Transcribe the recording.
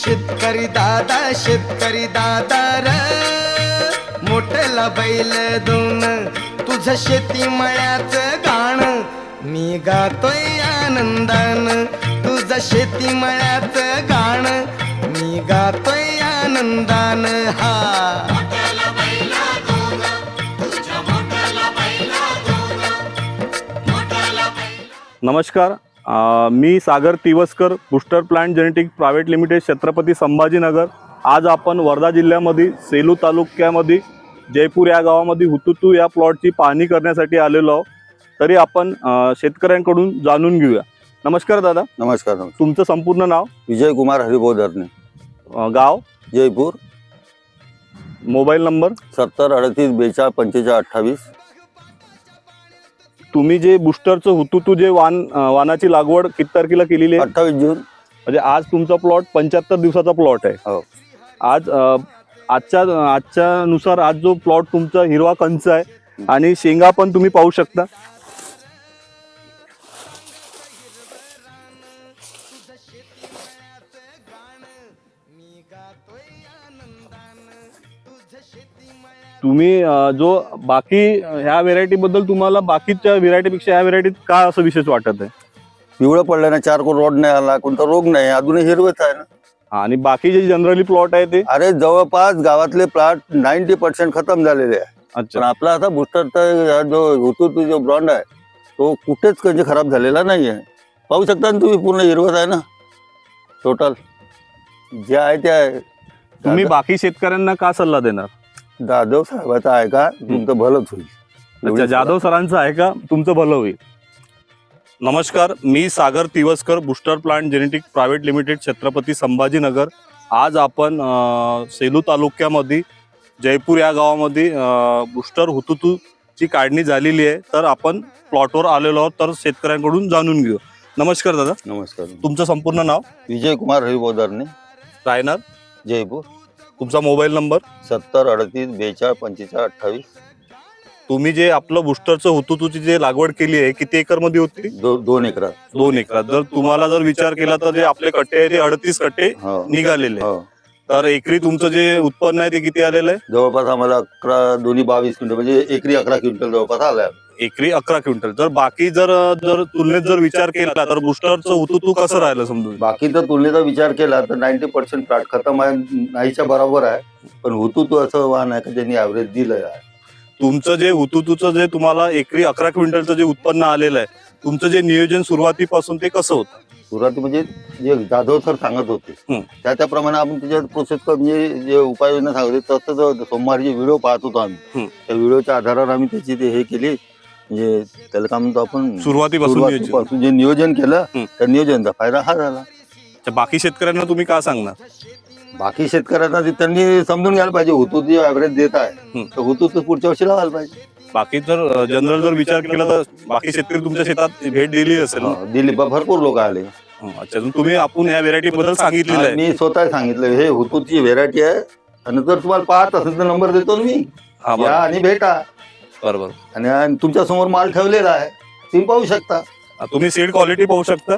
शेतकरी दादा र मोठला बैल दोन तुझं शेती मळ्याचं गाणं मी गातोय आनंदान तुझं शेती मळ्याचं गाणं मी गातोय आनंदान हा नमस्कार, मी Sagar Tiwaskar, Booster Plant Genetic Private Limited, Chhatrapati Sambhajinagar. आज आपण वर्धा जिल्ह्यामध्ये सेलू तालुक्यामध्ये जयपूर या गावामध्ये हुतुतू या प्लॉटची पाहणी करण्यासाठी आलेलो आहोत. तरी आपण शेतकऱ्यांकडून जाणून घेऊया. नमस्कार दादा. नमस्कार. तुमचं संपूर्ण नाव? विजय कुमार हरिभाऊ धरणे, गाव? जयपूर. Mobile number? 70 38 42 45 28. तुम्ही जे बुस्टरचं हुतुतू जे वानाची लागवड किती तारखेला केलेली आहे? 28 जून. म्हणजे आज तुमचा प्लॉट 75 दिवसाचा प्लॉट आहे. हो. आज आजच्या नुसार आज जो प्लॉट तुमचा हिरवा कंच आहे आणि शेंगा पण तुम्ही पाहू शकता. तुम्ही जो बाकी ह्या व्हेरायटी बद्दल तुम्हाला बाकीच्या व्हेरायटीपेक्षा ह्या व्हेरायटीत काय असं विशेष वाटत आहे? पिवळं पडलं ना, चारकोर रोड नाही आला, कोणता रोग नाही, अजूनही हिरवच आहे ना. आणि बाकी जे जनरली प्लॉट आहे ते? अरे जवळपास गावातले प्लॉट 90% खतम झालेले आहे. अच्छा. पण आपला आता बुस्टरचा जो हुतुतू जो ब्रॉन्ड आहे तो कुठेच कधी खराब झालेला नाही आहे. पाहू शकता ना तुम्ही, पूर्ण हिरवत आहे ना. टोटल जे आहे ते आहे. तुम्ही बाकी शेतकऱ्यांना का सल्ला देणार? जाधव साहेबाचा आहे का, तुमचं भलंच होईल. अच्छा, जाधव सरांचं आहे का, तुमचं भलं होईल. नमस्कार, मी Sagar Tiwaskar, Booster Plant Genetic Private Limited, Chhatrapati Sambhajinagar. आज आपण सेलू तालुक्यामध्ये जयपूर या गावामध्ये बुस्टर हुतुतूची काढणी झालेली आहे. तर आपण प्लॉटवर आलेलो आहोत, तर शेतकऱ्यांकडून जाणून घेऊ. नमस्कार दादा. नमस्कार. तुमचं संपूर्ण नाव? विजय कुमार हरिभाऊ धरणे, रायनार, जयपूर. तुमचा मोबाईल नंबर? 70 38 42 45 28. तुम्ही जे आपलं बुस्टरचं हुतुतूची जे लागवड केली आहे किती एकर मध्ये होती? 2 एकरात. 2 एकरात. जर तुम्हाला जर विचार केला तर जे आपले कट्टे आहे ते 38 कट्टे हो. निघालेले आहे. हो. तर एकरी तुमचं जे उत्पन्न आहे ते किती आलेलं आहे? जवळपास आम्हाला 11 दोन्ही 22 क्विंटल, म्हणजे एकरी 11 क्विंटल जवळपास आलाय. एकरी 11 क्विंटल. जर बाकी जर तुलनेत जर विचार केला तर बुस्टरचं हुतुतू कसं राहिलं समजून? बाकी तर तुलनेचा विचार केला तर 90% प्लॉट खतम आहे, नाहीच्या बरोबर आहे. पण हुतुतू असं वाहन आहे का ज्यांनी ऍव्हरेज दिलंय आहे. तुमचं जे हुतुतूचं जे तुम्हाला एकरी 11 क्विंटलचं जे उत्पन्न आलेलं आहे, तुमचं जे नियोजन सुरुवातीपासून ते कसं होतं? सुरुवाती म्हणजे जे जाधव सर सांगत होते त्याप्रमाणे आपण त्याच्यात प्रोसेस म्हणजे जे उपाययोजना सांगत होते तसंच सोमवारी जे व्हिडिओ पाहत होतो आम्ही, त्या व्हिडिओच्या आधारावर आम्ही त्याची ते हे केली. म्हणजे त्याला काय म्हणतो आपण, सुरुवातीपासून जे नियोजन केलं त्या नियोजनाचा फायदा हा झाला. बाकी शेतकऱ्यांना तुम्ही काय सांगणार? बाकी शेतकऱ्यांना त्यांनी समजून घ्यायला पाहिजे, हुतुतू ऍव्हरेज देत आहे तर हुतुतू पुढच्या वर्षी लावायला पाहिजे. बाकी जर जनरल जर विचार केला तर बाकी शेतकरी तुमच्या शेतात भेट दिली असेल? दिली, भरपूर लोक आले. अच्छा, तुम्ही आपण या व्हेरायटी बद्दल सांगितलेलं आहे? मी स्वतः सांगितलं हे हुतुतूची व्हेरायटी आहे आणि जर तुम्हाला पाहत असेल तर नंबर देतो ना मी, या आणि भेटा. बरोबर. आणि तुमच्या समोर माल ठेवलेला आहे, तुम्ही पाहू शकता. तुम्ही सीड क्वालिटी पाहू शकता.